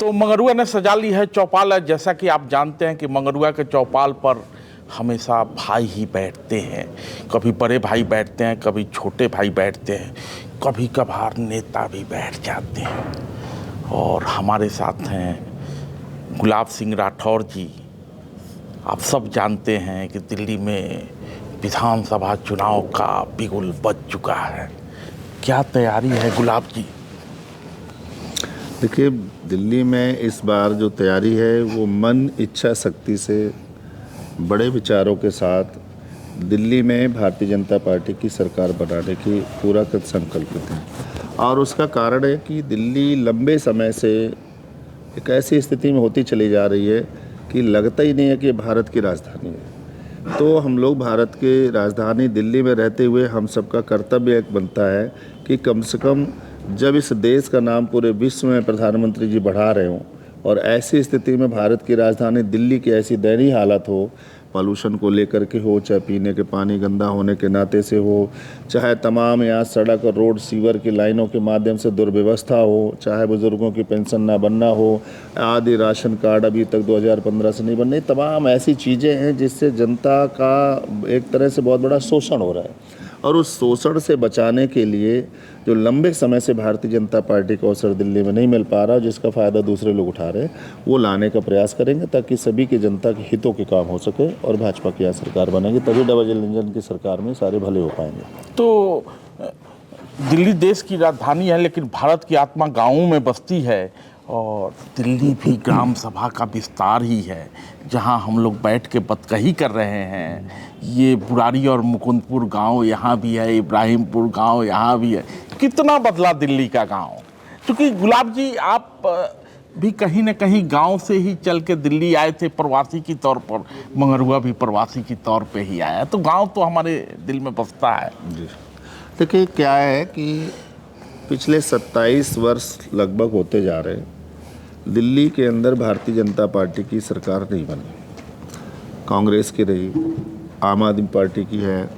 तो मंगरुआ ने सजा ली है चौपाल। जैसा कि आप जानते हैं कि मंगरुआ के चौपाल पर हमेशा भाई ही बैठते हैं। कभी बड़े भाई बैठते हैं, कभी छोटे भाई बैठते हैं, कभी कभार नेता भी बैठ जाते हैं। और हमारे साथ हैं गुलाब सिंह राठौर जी। आप सब जानते हैं कि दिल्ली में विधानसभा चुनाव का बिगुल बज चुका है। क्या तैयारी है गुलाब जी? देखिए, दिल्ली में इस बार जो तैयारी है वो मन इच्छा शक्ति से बड़े विचारों के साथ दिल्ली में भारतीय जनता पार्टी की सरकार बनाने की पूरा कर संकल्पित है। और उसका कारण है कि दिल्ली लंबे समय से एक ऐसी स्थिति में होती चली जा रही है कि लगता ही नहीं है कि भारत की राजधानी है। तो हम लोग भारत की राजधानी दिल्ली में रहते हुए हम सबका कर्तव्य एक बनता है कि कम से कम जब इस देश का नाम पूरे विश्व में प्रधानमंत्री जी बढ़ा रहे हों और ऐसी स्थिति में भारत की राजधानी दिल्ली की ऐसी दयनीय हालत हो, पॉल्यूशन को लेकर के हो, चाहे पीने के पानी गंदा होने के नाते से हो, चाहे तमाम यहाँ सड़क और रोड सीवर की लाइनों के माध्यम से दुर्व्यवस्था हो, चाहे बुज़ुर्गों की पेंशन ना बनना हो, आदि राशन कार्ड अभी तक 2015 से नहीं बनने, तमाम ऐसी चीज़ें हैं जिससे जनता का एक तरह से बहुत बड़ा शोषण हो रहा है। और उस शोषण से बचाने के लिए जो लंबे समय से भारतीय जनता पार्टी को अवसर दिल्ली में नहीं मिल पा रहा, जिसका फ़ायदा दूसरे लोग उठा रहे हैं, वो लाने का प्रयास करेंगे ताकि सभी की जनता के हितों के काम हो सके और भाजपा की यहाँ सरकार बनेगी। तभी डबल इंजन की सरकार में सारे भले हो पाएंगे। तो दिल्ली देश की राजधानी है, लेकिन भारत की आत्मा गाँवों में बसती है। और दिल्ली भी ग्राम सभा का विस्तार ही है, जहां हम लोग बैठ के बतकही कर रहे हैं। ये बुरारी और मुकुंदपुर गांव यहाँ भी है, इब्राहिमपुर गांव यहाँ भी है। कितना बदला दिल्ली का गांव? क्योंकि गुलाब जी, आप भी कहीं न कहीं गांव से ही चल के दिल्ली आए थे प्रवासी के तौर पर। मंगरुआ भी प्रवासी के तौर पे ही आया, तो गाँव तो हमारे दिल में बसता है जी। देखिए, क्या है कि पिछले 27 वर्ष लगभग होते जा रहे हैं, दिल्ली के अंदर भारतीय जनता पार्टी की सरकार नहीं बनी। कांग्रेस की रही, आम आदमी पार्टी की है,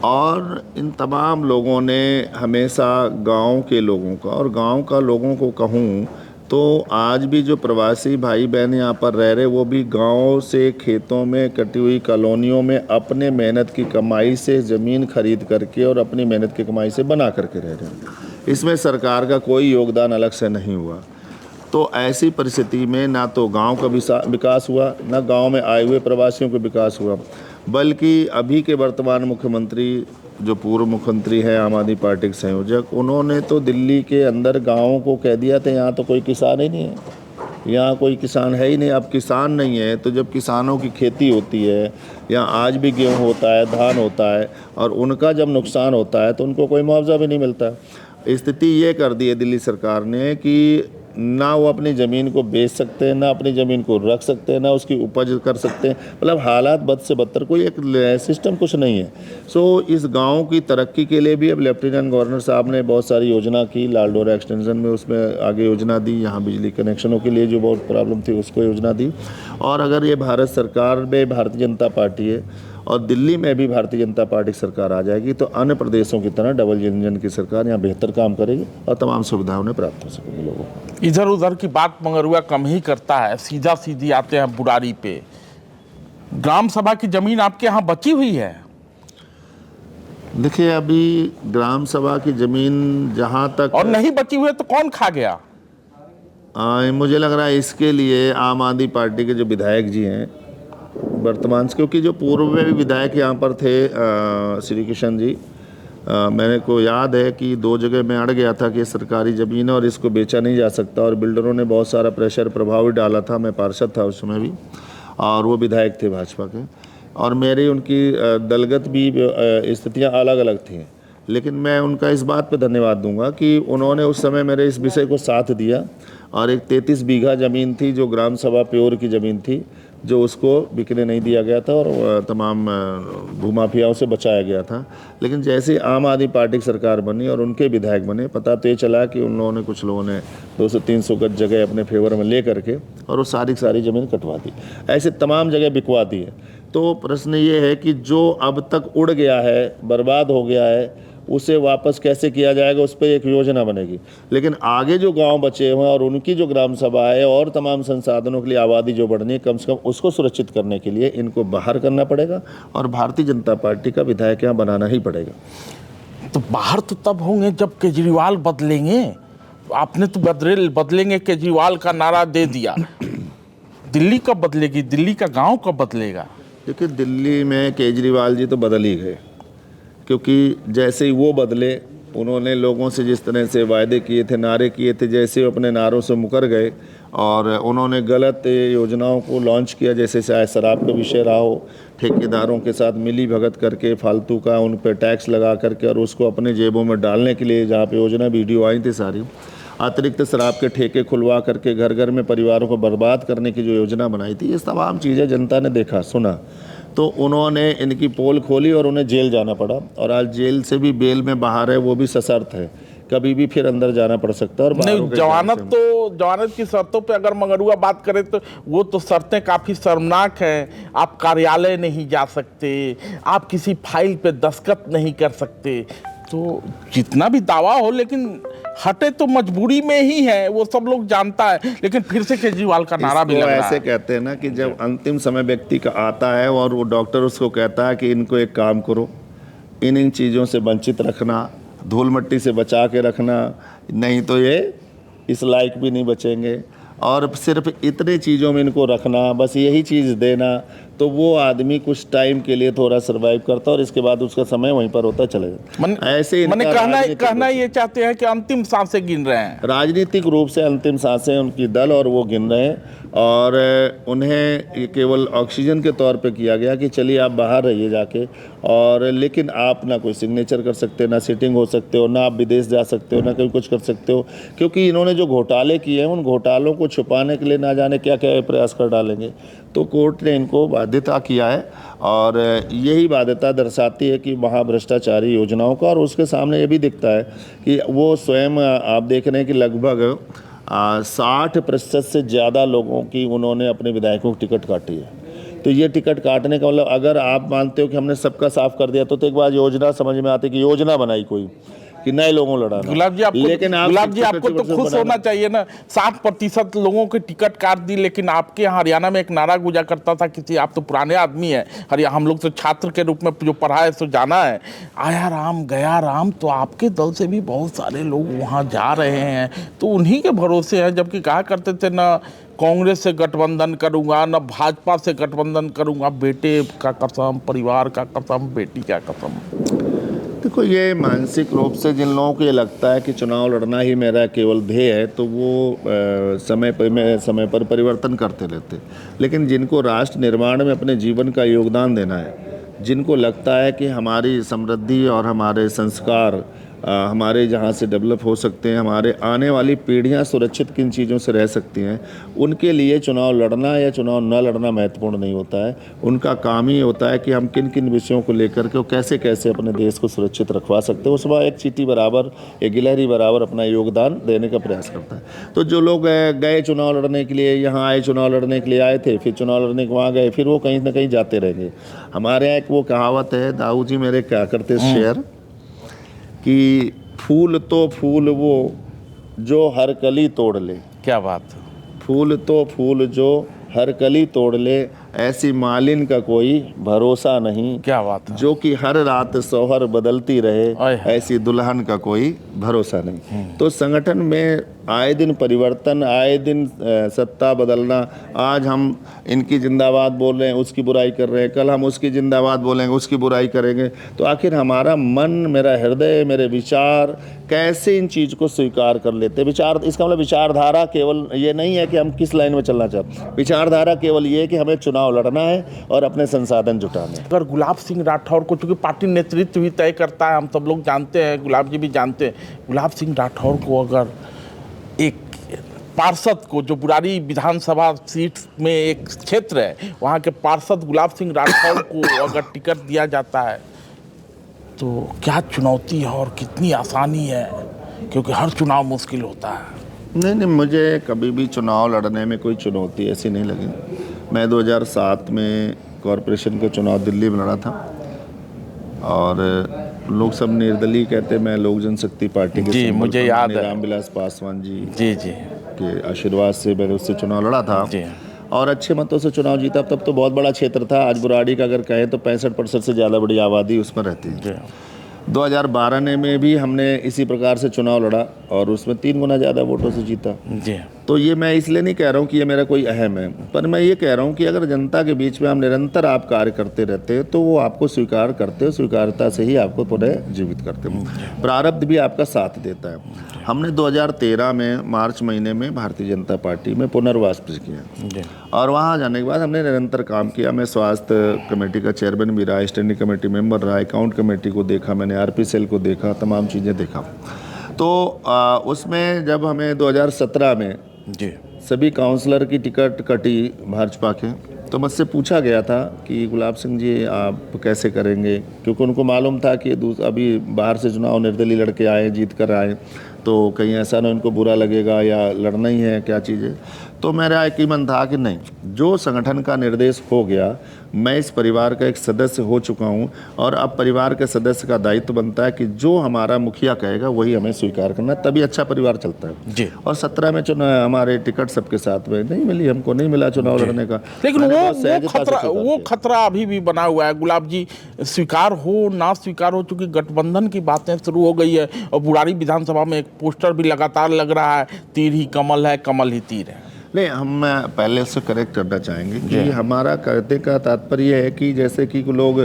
और इन तमाम लोगों ने हमेशा गांव के लोगों का, और गांव का लोगों को कहूँ तो आज भी जो प्रवासी भाई बहन यहाँ पर रह रहे, वो भी गांव से खेतों में कटी हुई कॉलोनियों में अपने मेहनत की कमाई से ज़मीन खरीद करके और अपनी मेहनत की कमाई से बना करके रह रहे हैं। इसमें सरकार का कोई योगदान अलग से नहीं हुआ। तो ऐसी परिस्थिति में ना तो गांव का विकास हुआ, ना गांव में आए हुए प्रवासियों का विकास हुआ, बल्कि अभी के वर्तमान मुख्यमंत्री जो पूर्व मुख्यमंत्री हैं आम आदमी पार्टी के संयोजक, उन्होंने तो दिल्ली के अंदर गाँवों को कह दिया था यहाँ तो कोई किसान ही नहीं है, यहाँ कोई किसान है ही नहीं। अब किसान नहीं है तो जब किसानों की खेती होती है, यहाँ आज भी गेहूँ होता है, धान होता है, और उनका जब नुकसान होता है तो उनको कोई मुआवजा भी नहीं मिलता। स्थिति ये कर दी है दिल्ली सरकार ने कि ना वो अपनी ज़मीन को बेच सकते हैं, ना अपनी ज़मीन को रख सकते हैं, ना उसकी उपज कर सकते हैं। मतलब हालात बद से बदतर, कोई एक सिस्टम कुछ नहीं है। सो इस गांव की तरक्की के लिए भी अब लेफ्टिनेंट गवर्नर साहब ने बहुत सारी योजना की। लालडोरा एक्सटेंशन में उसमें आगे योजना दी, यहाँ बिजली कनेक्शनों के लिए जो बहुत प्रॉब्लम थी उसको योजना दी। और अगर ये भारत सरकार में भारतीय जनता पार्टी है और दिल्ली में भी भारतीय जनता पार्टी की सरकार आ जाएगी तो अन्य प्रदेशों की तरह डबल इंजन की सरकार यहाँ बेहतर काम करेगी और तमाम सुविधाएं उन्हें प्राप्त हो सकेंगी लोगों को। इधर उधर की बात मंगरुआ कम ही करता है, सीधा सीधी आते हैं बुरारी पे। ग्राम सभा की जमीन आपके यहाँ बची हुई है? देखिए, अभी ग्राम सभा की जमीन जहाँ तक, और नहीं बची हुई है तो कौन खा गया? मुझे लग रहा है इसके लिए आम आदमी पार्टी के जो विधायक जी हैं वर्तमान से, क्योंकि जो पूर्व में भी विधायक यहाँ पर थे श्री किशन जी, मेरे को याद है कि 2 जगह मैं अड़ गया था कि सरकारी ज़मीन है और इसको बेचा नहीं जा सकता, और बिल्डरों ने बहुत सारा प्रेशर प्रभाव भी डाला था। मैं पार्षद था उस समय भी, और वो विधायक थे भाजपा के, और मेरी उनकी दलगत भी स्थितियाँ अलग अलग थी। लेकिन मैं उनका इस बात पे धन्यवाद दूंगा कि उन्होंने उस समय मेरे इस विषय को साथ दिया, और एक 33 बीघा ज़मीन थी जो ग्राम सभा प्योर की ज़मीन थी, जो उसको बिकने नहीं दिया गया था और तमाम भूमाफियाओं से बचाया गया था। लेकिन जैसे आम आदमी पार्टी की सरकार बनी और उनके विधायक बने, पता तो ये चला कि उन लोगों ने, कुछ लोगों ने 200-300 गज जगह अपने फेवर में ले करके और वो सारी ज़मीन कटवा दी, ऐसे तमाम जगह बिकवा दी है। तो प्रश्न ये है कि जो अब तक उड़ गया है, बर्बाद हो गया है, उसे वापस कैसे किया जाएगा, उस पर एक योजना बनेगी। लेकिन आगे जो गांव बचे हुए हैं और उनकी जो ग्राम सभा है और तमाम संसाधनों के लिए आबादी जो बढ़नी है, कम से कम उसको सुरक्षित करने के लिए इनको बाहर करना पड़ेगा और भारतीय जनता पार्टी का विधायक यहाँ बनाना ही पड़ेगा। तो बाहर तो तब होंगे जब केजरीवाल बदलेंगे। आपने तो बदलेंगे केजरीवाल का नारा दे दिया, दिल्ली कब बदलेगी? दिल्ली का गांव कब बदलेगा? देखिए, दिल्ली में केजरीवाल जी तो बदल ही गए, क्योंकि जैसे ही वो बदले, उन्होंने लोगों से जिस तरह से वायदे किए थे, नारे किए थे, जैसे वो अपने नारों से मुकर गए और उन्होंने गलत योजनाओं को लॉन्च किया, जैसे चाहे शराब का विषय रहा हो, ठेकेदारों के साथ मिली भगत करके फालतू का उन पर टैक्स लगा करके और उसको अपने जेबों में डालने के लिए, जहाँ पे योजना वीडियो आई थी सारी, अतिरिक्त शराब के ठेके खुलवा करके घर घर में परिवारों को बर्बाद करने की जो योजना बनाई थी, ये तमाम चीज़ें जनता ने देखा सुना, तो उन्होंने इनकी पोल खोली और उन्हें जेल जाना पड़ा। और आज जेल से भी बेल में बाहर है, वो भी सशर्त है, कभी भी फिर अंदर जाना पड़ सकता है। और नहीं, जवानत की शर्तों पे अगर मगरुआ बात करें तो वो तो शर्तें काफ़ी शर्मनाक हैं। आप कार्यालय नहीं जा सकते, आप किसी फाइल पे दस्तखत नहीं कर सकते। तो जितना भी दावा हो, लेकिन हटे तो मजबूरी में ही है, वो सब लोग जानता है। लेकिन फिर से केजरीवाल का नारा भी लग रहा है। ऐसे कहते हैं ना कि जब अंतिम समय व्यक्ति का आता है और वो डॉक्टर उसको कहता है कि इनको एक काम करो, इन चीज़ों से वंचित रखना, धूल मिट्टी से बचा के रखना, नहीं तो ये इस लायक भी नहीं बचेंगे, और सिर्फ इतने चीज़ों में इनको रखना, बस यही चीज़ देना, तो वो आदमी कुछ टाइम के लिए थोड़ा सर्वाइव करता है और इसके बाद उसका समय वहीं पर होता चले जाता। ऐसे मैंने कहना ये चाहते हैं कि अंतिम सांसें गिन रहे हैं, राजनीतिक रूप से अंतिम सांसें उनकी दल और वो गिन रहे हैं, और उन्हें केवल ऑक्सीजन के तौर पे किया गया कि चलिए आप बाहर रहिए जाके, और लेकिन आप ना कोई सिग्नेचर कर सकते, ना सिटिंग हो सकते हो, ना आप विदेश जा सकते हो, ना कोई कुछ कर सकते हो, क्योंकि इन्होंने जो घोटाले किए हैं उन घोटालों को छुपाने के लिए ना जाने क्या क्या प्रयास कर डालेंगे। तो कोर्ट ने इनको बाध्यता किया है, और यही बाध्यता दर्शाती है कि महाभ्रष्टाचारी योजनाओं का, और उसके सामने ये भी दिखता है कि वो स्वयं, आप देख रहे हैं कि लगभग 60% से ज़्यादा लोगों की उन्होंने अपने विधायकों की टिकट काटी है। तो ये टिकट काटने का मतलब, अगर आप मानते हो कि हमने सबका साफ कर दिया, तो एक बार योजना समझ में आती कि योजना बनाई कोई कि नए लोगों लड़ाना। गुलाब जी आपको तो खुश होना चाहिए ना, 60% लोगों के टिकट काट दी। लेकिन आपके यहाँ हरियाणा में एक नारा गुजा करता था, किसी, आप तो पुराने आदमी हैं, हरियाणा हम लोग तो छात्र के रूप में जो पढ़ा है सो जाना है, आया राम गया राम। तो आपके दल से भी बहुत सारे लोग वहाँ जा रहे हैं, तो उन्हीं के भरोसे हैं। जबकि कहा करते थे ना कांग्रेस से गठबंधन करूंगा, ना भाजपा से गठबंधन करूंगा, बेटे का कसम, परिवार का कसम, बेटी का कसम। देखो, ये मानसिक रूप से जिन लोगों को ये लगता है कि चुनाव लड़ना ही मेरा केवल ध्येय है, तो वो समय पर परिवर्तन करते रहते। लेकिन जिनको राष्ट्र निर्माण में अपने जीवन का योगदान देना है, जिनको लगता है कि हमारी समृद्धि और हमारे संस्कार हमारे जहाँ से डेवलप हो सकते हैं, हमारे आने वाली पीढ़ियाँ सुरक्षित किन चीज़ों से रह सकती हैं, उनके लिए चुनाव लड़ना या चुनाव न लड़ना महत्वपूर्ण नहीं होता है। उनका काम ही होता है कि हम किन किन विषयों को लेकर के कैसे कैसे अपने देश को सुरक्षित रखवा सकते हैं, उसमें एक चीटी बराबर, एक गिलहरी बराबर अपना योगदान देने का प्रयास करता है। तो जो लोग गए चुनाव लड़ने के लिए, यहाँ आए चुनाव लड़ने के लिए आए थे, फिर चुनाव लड़ने के वहाँ गए, फिर वो कहीं ना कहीं जाते रहेंगे। हमारे यहाँ एक वो कहावत है, दाऊ जी मेरे क्या करते शेर, कि फूल तो फूल वो जो हर कली तोड़ ले। क्या बात, फूल तो फूल जो हर कली तोड़ ले, ऐसी मालिन का कोई भरोसा नहीं। क्या बात है। जो कि हर रात सोहर बदलती रहे, ऐसी दुल्हन का कोई भरोसा नहीं। तो संगठन में आए दिन परिवर्तन, आए दिन सत्ता बदलना। आज हम इनकी जिंदाबाद बोल रहे हैं, उसकी बुराई कर रहे हैं, कल हम उसकी जिंदाबाद बोलेंगे, उसकी बुराई करेंगे। तो आखिर हमारा मन, मेरा हृदय, मेरे विचार कैसे इन चीज़ को स्वीकार कर लेते। विचार, इसका मतलब विचारधारा केवल ये नहीं है कि हम किस लाइन में चलना चाहते हैं। विचारधारा केवल ये है कि हमें चुनाव लड़ना है और अपने संसाधन जुटाने। अगर गुलाब सिंह राठौर को, चूँकि पार्टी नेतृत्व भी तय करता है, हम सब लोग जानते हैं, गुलाब जी भी जानते हैं, गुलाब सिंह राठौर को अगर एक पार्षद को, जो बुरारी विधानसभा सीट में एक क्षेत्र है, वहाँ के पार्षद गुलाब सिंह राठौर को अगर टिकट दिया जाता है, तो क्या चुनौती है और कितनी आसानी है, क्योंकि हर चुनाव मुश्किल होता है। नहीं, मुझे कभी भी चुनाव लड़ने में कोई चुनौती ऐसी नहीं लगी। मैं 2007 में कॉरपोरेशन का चुनाव दिल्ली में लड़ा था, और लोग सब निर्दलीय कहते, मैं लोक जनशक्ति पार्टी के जी, सिंबल मुझे पर याद है। रामविलास पासवान जी जी जी के आशीर्वाद से मैंने उससे चुनाव लड़ा था जी और अच्छे मतों से चुनाव जीता। तब तो बहुत बड़ा क्षेत्र था। आज बुराड़ी का अगर कहें तो 65% से ज़्यादा बड़ी आबादी उसमें रहती है। जी 2012 में भी हमने इसी प्रकार से चुनाव लड़ा और उसमें 3 गुना ज़्यादा वोटों से जीता। जी तो ये मैं इसलिए नहीं कह रहा हूँ कि ये मेरा कोई अहम है, पर मैं ये कह रहा हूँ कि अगर जनता के बीच में हम निरंतर आप कार्य करते रहते हैं तो वो आपको स्वीकार करते हो, स्वीकारता से ही आपको पुनः जीवित करते हैं। प्रारब्ध भी आपका साथ देता है। हमने 2013 में मार्च महीने में भारतीय जनता पार्टी में पुनर्वास किया जी और वहाँ जाने के बाद हमने निरंतर काम किया। मैं स्वास्थ्य कमेटी का चेयरमैन भी रहा, स्टैंडिंग कमेटी मेंबर रहा, अकाउंट कमेटी को देखा, मैंने आरपी सेल को देखा, तमाम चीज़ें देखा। तो उसमें जब हमें 2017 में जी सभी काउंसलर की टिकट कटी भाजपा के, तो मुझसे पूछा गया था कि गुलाब सिंह जी आप कैसे करेंगे, क्योंकि उनको मालूम था कि अभी बाहर से चुनाव निर्दलीय लड़के आए, जीत कर आए, तो कहीं ऐसा ना उनको बुरा लगेगा या लड़ना ही है क्या चीज़ें। तो मेरा एक ही मन था कि नहीं, जो संगठन का निर्देश हो गया, मैं इस परिवार का एक सदस्य हो चुका हूं और अब परिवार के सदस्य का दायित्व बनता है कि जो हमारा मुखिया कहेगा वही हमें स्वीकार करना, तभी अच्छा परिवार चलता है। जी और 17 में चुनाव हमारे टिकट सबके साथ में नहीं मिली, हमको नहीं मिला चुनाव लड़ने का। लेकिन मैंने बहुत सहजता से स्वीकार वो किया। खतरा अभी भी बना हुआ है गुलाब जी, स्वीकार हो ना स्वीकार हो, चूंकि गठबंधन की बातें शुरू हो गई है और बुराड़ी विधानसभा में एक पोस्टर भी लगातार लग रहा है, तीर ही कमल है, कमल ही तीर है। नहीं, हम पहले उससे करेक्ट करना चाहेंगे कि हमारा कहते का तात्पर्य है कि जैसे कि लोग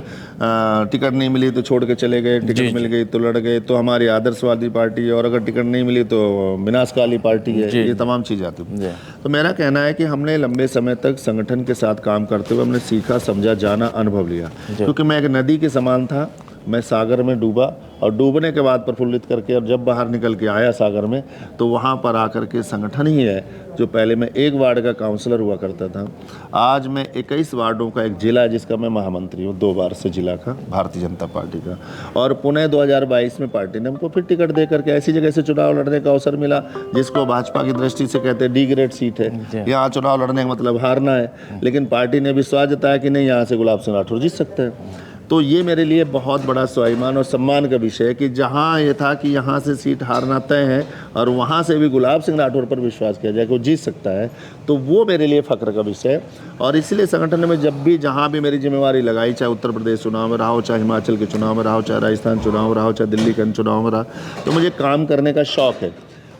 टिकट नहीं मिली तो छोड़ के चले गए, टिकट मिल गई तो लड़ गए, तो हमारी आदर्शवादी पार्टी है, और अगर टिकट नहीं मिली तो विनाशकाली पार्टी है, ये तमाम चीज़ आती है। तो मेरा कहना है कि हमने लंबे समय तक संगठन के साथ काम करते हुए हमने सीखा, समझा, जाना, अनुभव लिया। क्योंकि मैं एक नदी के समान था, मैं सागर में डूबा और डूबने के बाद प्रफुल्लित करके और जब बाहर निकल के आया सागर में, तो वहाँ पर आकर के संगठन ही है जो पहले मैं 1 वार्ड का काउंसलर हुआ करता था, आज मैं 21 वार्डों का एक जिला जिसका मैं महामंत्री हूँ, 2 बार से जिला का भारतीय जनता पार्टी का। और पुणे 2022 में पार्टी ने हमको फिर टिकट दे करके ऐसी जगह से चुनाव लड़ने का अवसर मिला जिसको भाजपा की दृष्टि से कहते हैं डी ग्रेड सीट है, यहाँ चुनाव लड़ने का मतलब हारना है, लेकिन पार्टी ने विश्वास जताया कि नहीं, यहाँ से गुलाब सिंह राठौर जीत सकते हैं। तो ये मेरे लिए बहुत बड़ा स्वाभिमान और सम्मान का विषय है कि जहाँ ये था कि यहाँ से सीट हारना तय है और वहाँ से भी गुलाब सिंह राठौर पर विश्वास किया जाए कि वो जीत सकता है, तो वो मेरे लिए फ़ख्र का विषय है। और इसलिए संगठन में जब भी जहाँ भी मेरी जिम्मेवारी लगाई, चाहे उत्तर प्रदेश चुनाव में रहा हो, चाहे हिमाचल के चुनाव में रहा हो, चाहे राजस्थान चुनाव में रहा हो, चाहे दिल्ली के चुनाव में रहा, तो मुझे काम करने का शौक़ है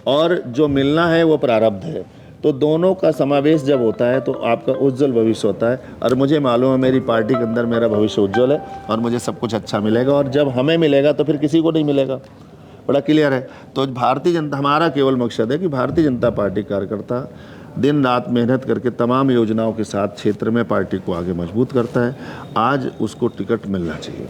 और जो मिलना है वो प्रारब्ध है। तो दोनों का समावेश जब होता है तो आपका उज्जवल भविष्य होता है और मुझे मालूम है मेरी पार्टी के अंदर मेरा भविष्य उज्जवल है और मुझे सब कुछ अच्छा मिलेगा, और जब हमें मिलेगा तो फिर किसी को नहीं मिलेगा, बड़ा क्लियर है। तो भारतीय जनता, हमारा केवल मकसद है कि भारतीय जनता पार्टी कार्यकर्ता दिन रात मेहनत करके तमाम योजनाओं के साथ क्षेत्र में पार्टी को आगे मजबूत करता है। आज उसको टिकट मिलना चाहिए,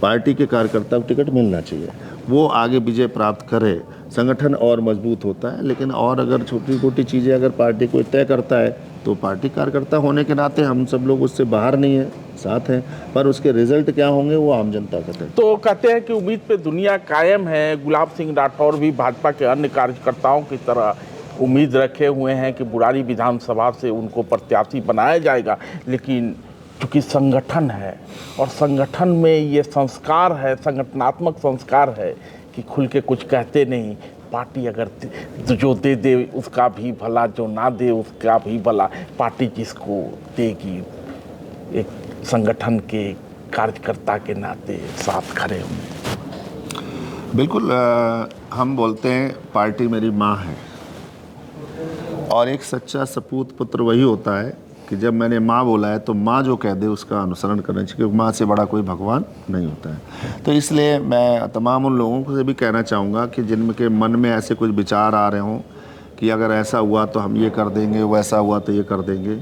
पार्टी के कार्यकर्ता को टिकट मिलना चाहिए, वो आगे विजय प्राप्त करे, संगठन और मजबूत होता है। लेकिन और अगर छोटी छोटी चीज़ें अगर पार्टी को तय करता है तो पार्टी कार्यकर्ता होने के नाते हम सब लोग उससे बाहर नहीं है, साथ हैं, पर उसके रिजल्ट क्या होंगे वो आम जनता का तय। तो कहते हैं कि उम्मीद पे दुनिया कायम है। गुलाब सिंह राठौर भी भाजपा के अन्य कार्यकर्ताओं की तरह उम्मीद रखे हुए हैं कि बुराड़ी विधानसभा से उनको प्रत्याशी बनाया जाएगा, लेकिन चूँकि संगठन है और संगठन में ये संस्कार है, संगठनात्मक संस्कार है कि खुल के कुछ कहते नहीं, पार्टी अगर जो दे दे उसका भी भला, जो ना दे उसका भी भला, पार्टी जिसको देगी एक संगठन के कार्यकर्ता के नाते साथ खड़े होंगे। बिल्कुल, हम बोलते हैं पार्टी मेरी माँ है और एक सच्चा सपूत पुत्र वही होता है कि जब मैंने माँ बोला है तो माँ जो कह दे उसका अनुसरण करना चाहिए, क्योंकि माँ से बड़ा कोई भगवान नहीं होता है। तो इसलिए मैं तमाम उन लोगों को से भी कहना चाहूँगा कि जिनके मन में ऐसे कुछ विचार आ रहे हों कि अगर ऐसा हुआ तो हम ये कर देंगे, वैसा हुआ तो ये कर देंगे,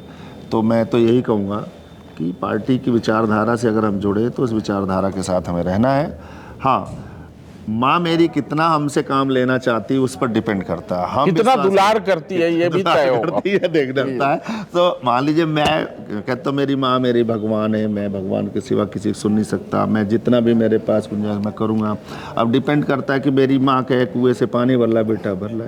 तो मैं तो यही कहूँगा कि पार्टी की विचारधारा से अगर हम जुड़े तो उस विचारधारा के साथ हमें रहना है। हाँ, माँ मेरी कितना हमसे काम लेना चाहती है उस पर डिपेंड करता है, हम कितना दुलार करती है ये भी तय होगा, करती है देखना होता है। तो मान लीजिए मैं कहता हूँ मेरी माँ मेरी भगवान है, मैं भगवान के सिवा किसी को सुन नहीं सकता, मैं जितना भी मेरे पास गुंजाइश मैं करूँगा। अब डिपेंड करता है कि मेरी माँ कहे कुएं से पानी भर ला बेटा भर ला,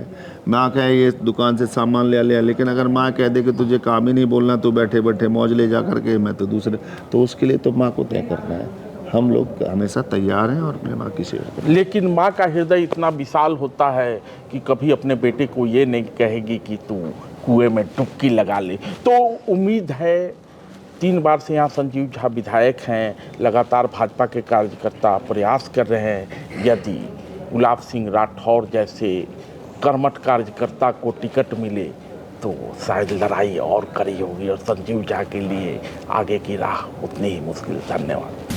माँ कहे ये दुकान से सामान ले लिया, लेकिन अगर माँ कह दे कि तुझे काम ही नहीं बोलना, तू बैठे बैठे मौज ले जा करके, मैं तो दूसरे, तो उसके लिए तो माँ को तय करना है। हम लोग हमेशा तैयार हैं और अपने माँ की सेवा करें। लेकिन माँ का हृदय इतना विशाल होता है कि कभी अपने बेटे को ये नहीं कहेगी कि तू कुएं में डुबकी लगा ले। तो उम्मीद है 3 बार से यहाँ संजीव झा विधायक हैं, लगातार भाजपा के कार्यकर्ता प्रयास कर रहे हैं, यदि गुलाब सिंह राठौर जैसे कर्मठ कार्यकर्ता को टिकट मिले तो शायद लड़ाई और कड़ी होगी और संजीव झा के लिए आगे की राह उतनी ही मुश्किल। धन्यवाद।